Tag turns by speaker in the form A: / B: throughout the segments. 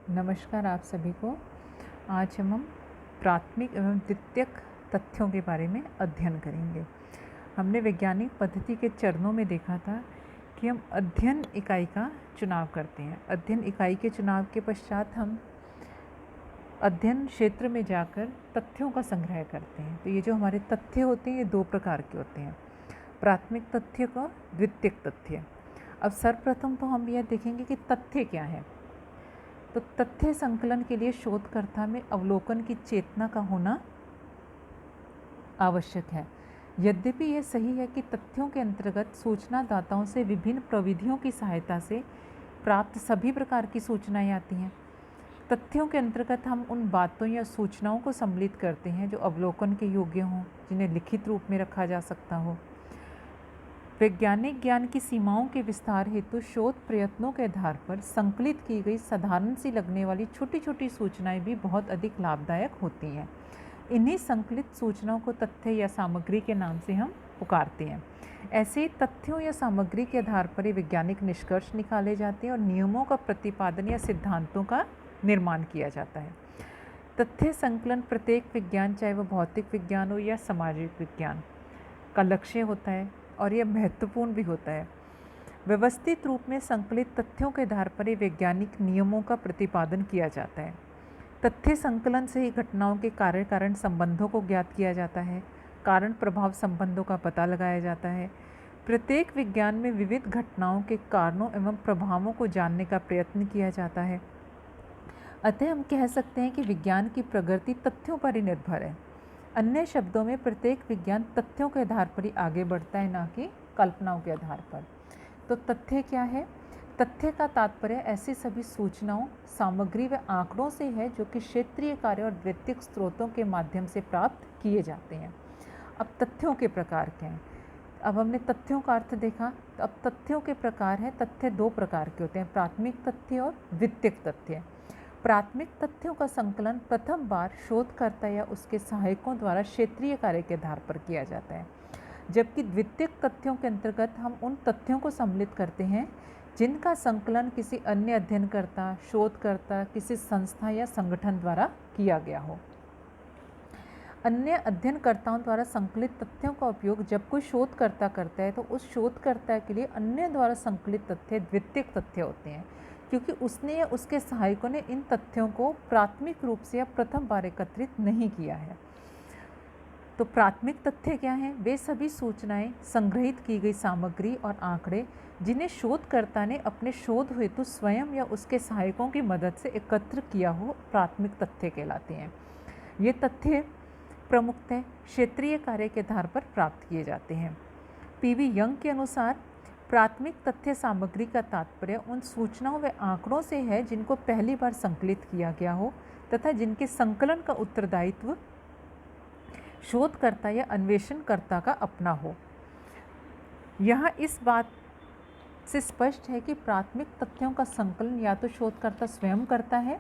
A: नमस्कार आप सभी को। आज हम प्राथमिक एवं द्वितीयक तथ्यों के बारे में अध्ययन करेंगे। हमने वैज्ञानिक पद्धति के चरणों में देखा था कि हम अध्ययन इकाई का चुनाव करते हैं। अध्ययन इकाई के चुनाव के पश्चात हम अध्ययन क्षेत्र में जाकर तथ्यों का संग्रह करते हैं। तो ये जो हमारे तथ्य होते हैं ये दो प्रकार के होते हैं, प्राथमिक तथ्य और द्वितीयक तथ्य। अब सर्वप्रथम तो हम यह देखेंगे कि तथ्य क्या है। तो तथ्य संकलन के लिए शोधकर्ता में अवलोकन की चेतना का होना आवश्यक है। यद्यपि यह सही है कि तथ्यों के अंतर्गत सूचनादाताओं से विभिन्न प्रविधियों की सहायता से प्राप्त सभी प्रकार की सूचनाएं आती हैं। तथ्यों के अंतर्गत हम उन बातों या सूचनाओं को सम्मिलित करते हैं जो अवलोकन के योग्य हों, जिन्हें लिखित रूप में रखा जा सकता हो। वैज्ञानिक ज्ञान की सीमाओं के विस्तार हेतु शोध प्रयत्नों के आधार पर संकलित की गई साधारण सी लगने वाली छोटी छोटी सूचनाएं भी बहुत अधिक लाभदायक होती हैं। इन्हीं संकलित सूचनाओं को तथ्य या सामग्री के नाम से हम पुकारते हैं। ऐसे तथ्यों या सामग्री के आधार पर ही वैज्ञानिक निष्कर्ष निकाले जाते हैं और नियमों का प्रतिपादन या सिद्धांतों का निर्माण किया जाता है। तथ्य संकलन प्रत्येक विज्ञान, चाहे वह भौतिक विज्ञान हो या सामाजिक विज्ञान, का लक्ष्य होता है और यह महत्वपूर्ण भी होता है। व्यवस्थित रूप में संकलित तथ्यों के आधार पर ही वैज्ञानिक नियमों का प्रतिपादन किया जाता है। तथ्य संकलन से ही घटनाओं के कार्य कारण संबंधों को ज्ञात किया जाता है, कारण प्रभाव संबंधों का पता लगाया जाता है। प्रत्येक विज्ञान में विविध घटनाओं के कारणों एवं प्रभावों को जानने का प्रयत्न किया जाता है। अतः हम कह सकते हैं कि विज्ञान की प्रगति तथ्यों पर ही निर्भर है। अन्य शब्दों में प्रत्येक विज्ञान तथ्यों के आधार पर ही आगे बढ़ता है, ना कि कल्पनाओं के आधार पर। तो तथ्य क्या है? तथ्य का तात्पर्य ऐसी सभी सूचनाओं, सामग्री व आंकड़ों से है जो कि क्षेत्रीय कार्य और द्वितीयक स्रोतों के माध्यम से प्राप्त किए जाते हैं। अब तथ्यों के प्रकार क्या हैं? अब हमने तथ्यों का अर्थ देखा, तो अब तथ्यों के प्रकार हैं। तथ्य दो प्रकार के होते हैं, प्राथमिक तथ्य और द्वितीयक तथ्य। प्राथमिक तथ्यों का संकलन प्रथम बार शोधकर्ता या उसके सहायकों द्वारा क्षेत्रीय कार्य के आधार पर किया जाता है, जबकि द्वितीयक तथ्यों के अंतर्गत हम उन तथ्यों को सम्मिलित करते हैं जिनका संकलन किसी अन्य अध्ययनकर्ता, शोधकर्ता, किसी संस्था या संगठन द्वारा किया गया हो। अन्य अध्ययनकर्ताओं द्वारा संकलित तथ्यों का उपयोग जब कोई शोधकर्ता करता है तो उस शोधकर्ता के लिए अन्य द्वारा संकलित तथ्य द्वितीयक तथ्य होते हैं, क्योंकि उसने या उसके सहायकों ने इन तथ्यों को प्राथमिक रूप से या प्रथम बार एकत्रित नहीं किया है। तो प्राथमिक तथ्य क्या हैं? वे सभी सूचनाएं, संग्रहित की गई सामग्री और आंकड़े जिन्हें शोधकर्ता ने अपने शोध हेतु स्वयं या उसके सहायकों की मदद से एकत्र किया हो, प्राथमिक तथ्य कहलाते हैं। ये तथ्य प्रमुखतः क्षेत्रीय कार्य के आधार पर प्राप्त किए जाते हैं। पीवी यंग के अनुसार प्राथमिक तथ्य सामग्री का तात्पर्य उन सूचनाओं व आंकड़ों से है जिनको पहली बार संकलित किया गया हो तथा जिनके संकलन का उत्तरदायित्व शोधकर्ता या अन्वेषणकर्ता का अपना हो। यहाँ इस बात से स्पष्ट है कि प्राथमिक तथ्यों का संकलन या तो शोधकर्ता स्वयं करता है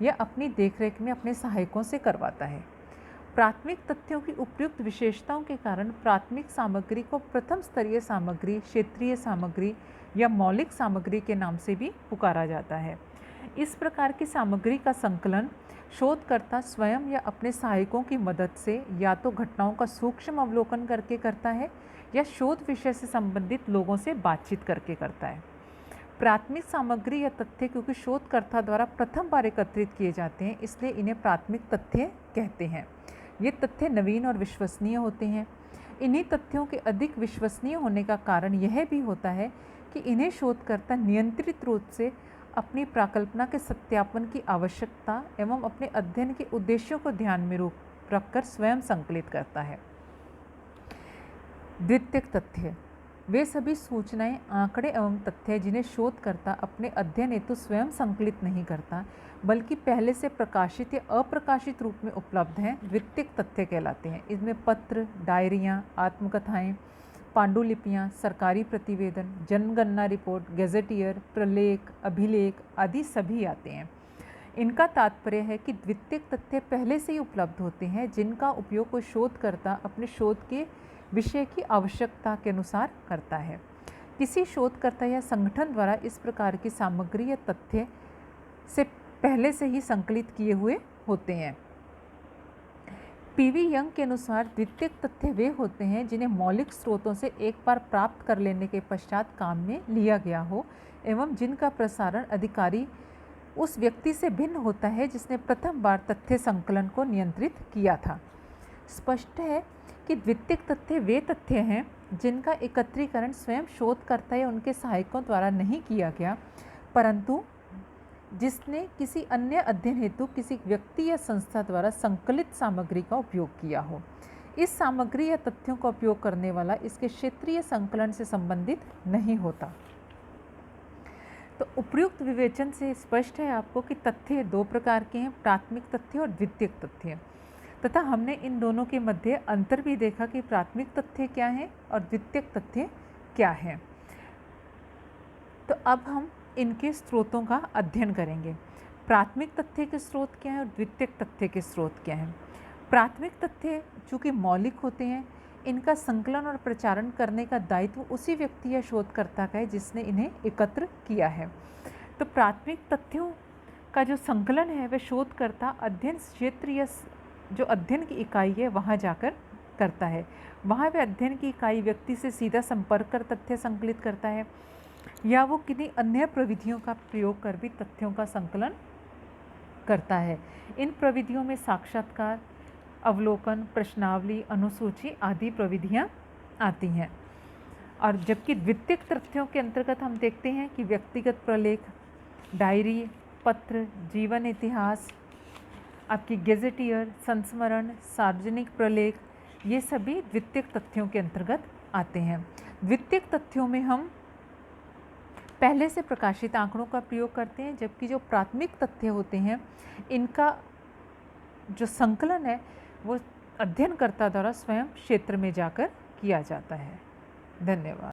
A: या अपनी देखरेख में अपने सहायकों से करवाता है। प्राथमिक तथ्यों की उपयुक्त विशेषताओं के कारण प्राथमिक सामग्री को प्रथम स्तरीय सामग्री, क्षेत्रीय सामग्री या मौलिक सामग्री के नाम से भी पुकारा जाता है। इस प्रकार की सामग्री का संकलन शोधकर्ता स्वयं या अपने सहायकों की मदद से या तो घटनाओं का सूक्ष्म अवलोकन करके करता है या शोध विषय से संबंधित लोगों से बातचीत करके करता है। प्राथमिक सामग्री या तथ्य क्योंकि शोधकर्ता द्वारा प्रथम बार एकत्रित किए जाते हैं, इसलिए इन्हें प्राथमिक तथ्य कहते हैं। ये तथ्य नवीन और विश्वसनीय होते हैं। इन्हीं तथ्यों के अधिक विश्वसनीय होने का कारण यह भी होता है कि इन्हें शोधकर्ता नियंत्रित रूप से अपनी प्राकल्पना के सत्यापन की आवश्यकता एवं अपने अध्ययन के उद्देश्यों को ध्यान में रखकर स्वयं संकलित करता है। द्वितीयक तथ्य वे सभी सूचनाएं, आंकड़े एवं तथ्य जिन्हें शोधकर्ता अपने अध्ययन हेतु स्वयं संकलित नहीं करता बल्कि पहले से प्रकाशित या अप्रकाशित रूप में उपलब्ध हैं, द्वितीयक तथ्य कहलाते हैं। इसमें पत्र, डायरियाँ, आत्मकथाएं, पांडुलिपियाँ, सरकारी प्रतिवेदन, जनगणना रिपोर्ट, गैजेटियर, प्रलेख, अभिलेख आदि सभी आते हैं। इनका तात्पर्य है कि द्वितीयक तथ्य पहले से ही उपलब्ध होते हैं जिनका उपयोग कोई शोधकर्ता अपने शोध के विषय की आवश्यकता के अनुसार करता है। किसी शोधकर्ता या संगठन द्वारा इस प्रकार की सामग्री या तथ्य से पहले से ही संकलित किए हुए होते हैं। पीवी यंग के अनुसार द्वितीयक तथ्य वे होते हैं जिन्हें मौलिक स्रोतों से एक बार प्राप्त कर लेने के पश्चात काम में लिया गया हो एवं जिनका प्रसारण अधिकारी उस व्यक्ति से भिन्न होता है जिसने प्रथम बार तथ्य संकलन को नियंत्रित किया था। स्पष्ट है कि द्वितीयक तथ्य वे तथ्य हैं जिनका एकत्रीकरण स्वयं शोधकर्ता या उनके सहायकों द्वारा नहीं किया गया, परंतु जिसने किसी अन्य अध्ययन हेतु किसी व्यक्ति या संस्था द्वारा संकलित सामग्री का उपयोग किया हो। इस सामग्री या तथ्यों का उपयोग करने वाला इसके क्षेत्रीय संकलन से संबंधित नहीं होता। तो उपयुक्त विवेचन से स्पष्ट है आपको कि तथ्य दो प्रकार के हैं, प्राथमिक तथ्य और द्वितीयक तथ्य, तथा हमने इन दोनों के मध्य अंतर भी देखा कि प्राथमिक तथ्य क्या है और द्वितीयक तथ्य क्या है। तो अब हम इनके स्रोतों का अध्ययन करेंगे। प्राथमिक तथ्य के स्रोत क्या हैं और द्वितीयक तथ्य के स्रोत क्या हैं। प्राथमिक तथ्य चूँकि मौलिक होते हैं, इनका संकलन और प्रचारण करने का दायित्व उसी व्यक्ति या शोधकर्ता का है जिसने इन्हें एकत्र किया है। तो प्राथमिक तथ्यों का जो संकलन है वह शोधकर्ता अध्ययन क्षेत्र या जो अध्ययन की इकाई है वहाँ जाकर करता है। वहाँ वह अध्ययन की इकाई व्यक्ति से सीधा संपर्क कर तथ्य संकलित करता है या वो किन्हीं अन्य प्रविधियों का प्रयोग कर भी तथ्यों का संकलन करता है। इन प्रविधियों में साक्षात्कार, अवलोकन, प्रश्नावली, अनुसूची आदि प्रविधियाँ आती हैं। और जबकि द्वितीयक तथ्यों के अंतर्गत हम देखते हैं कि व्यक्तिगत प्रलेख, डायरी, पत्र, जीवन इतिहास, आपकी गेजेटियर, संस्मरण, सार्वजनिक प्रलेख, ये सभी द्वितीयक तथ्यों के अंतर्गत आते हैं। द्वितीयक तथ्यों में हम पहले से प्रकाशित आंकड़ों का प्रयोग करते हैं, जबकि जो प्राथमिक तथ्य होते हैं इनका जो संकलन है वो अध्ययनकर्ता द्वारा स्वयं क्षेत्र में जाकर किया जाता है। धन्यवाद।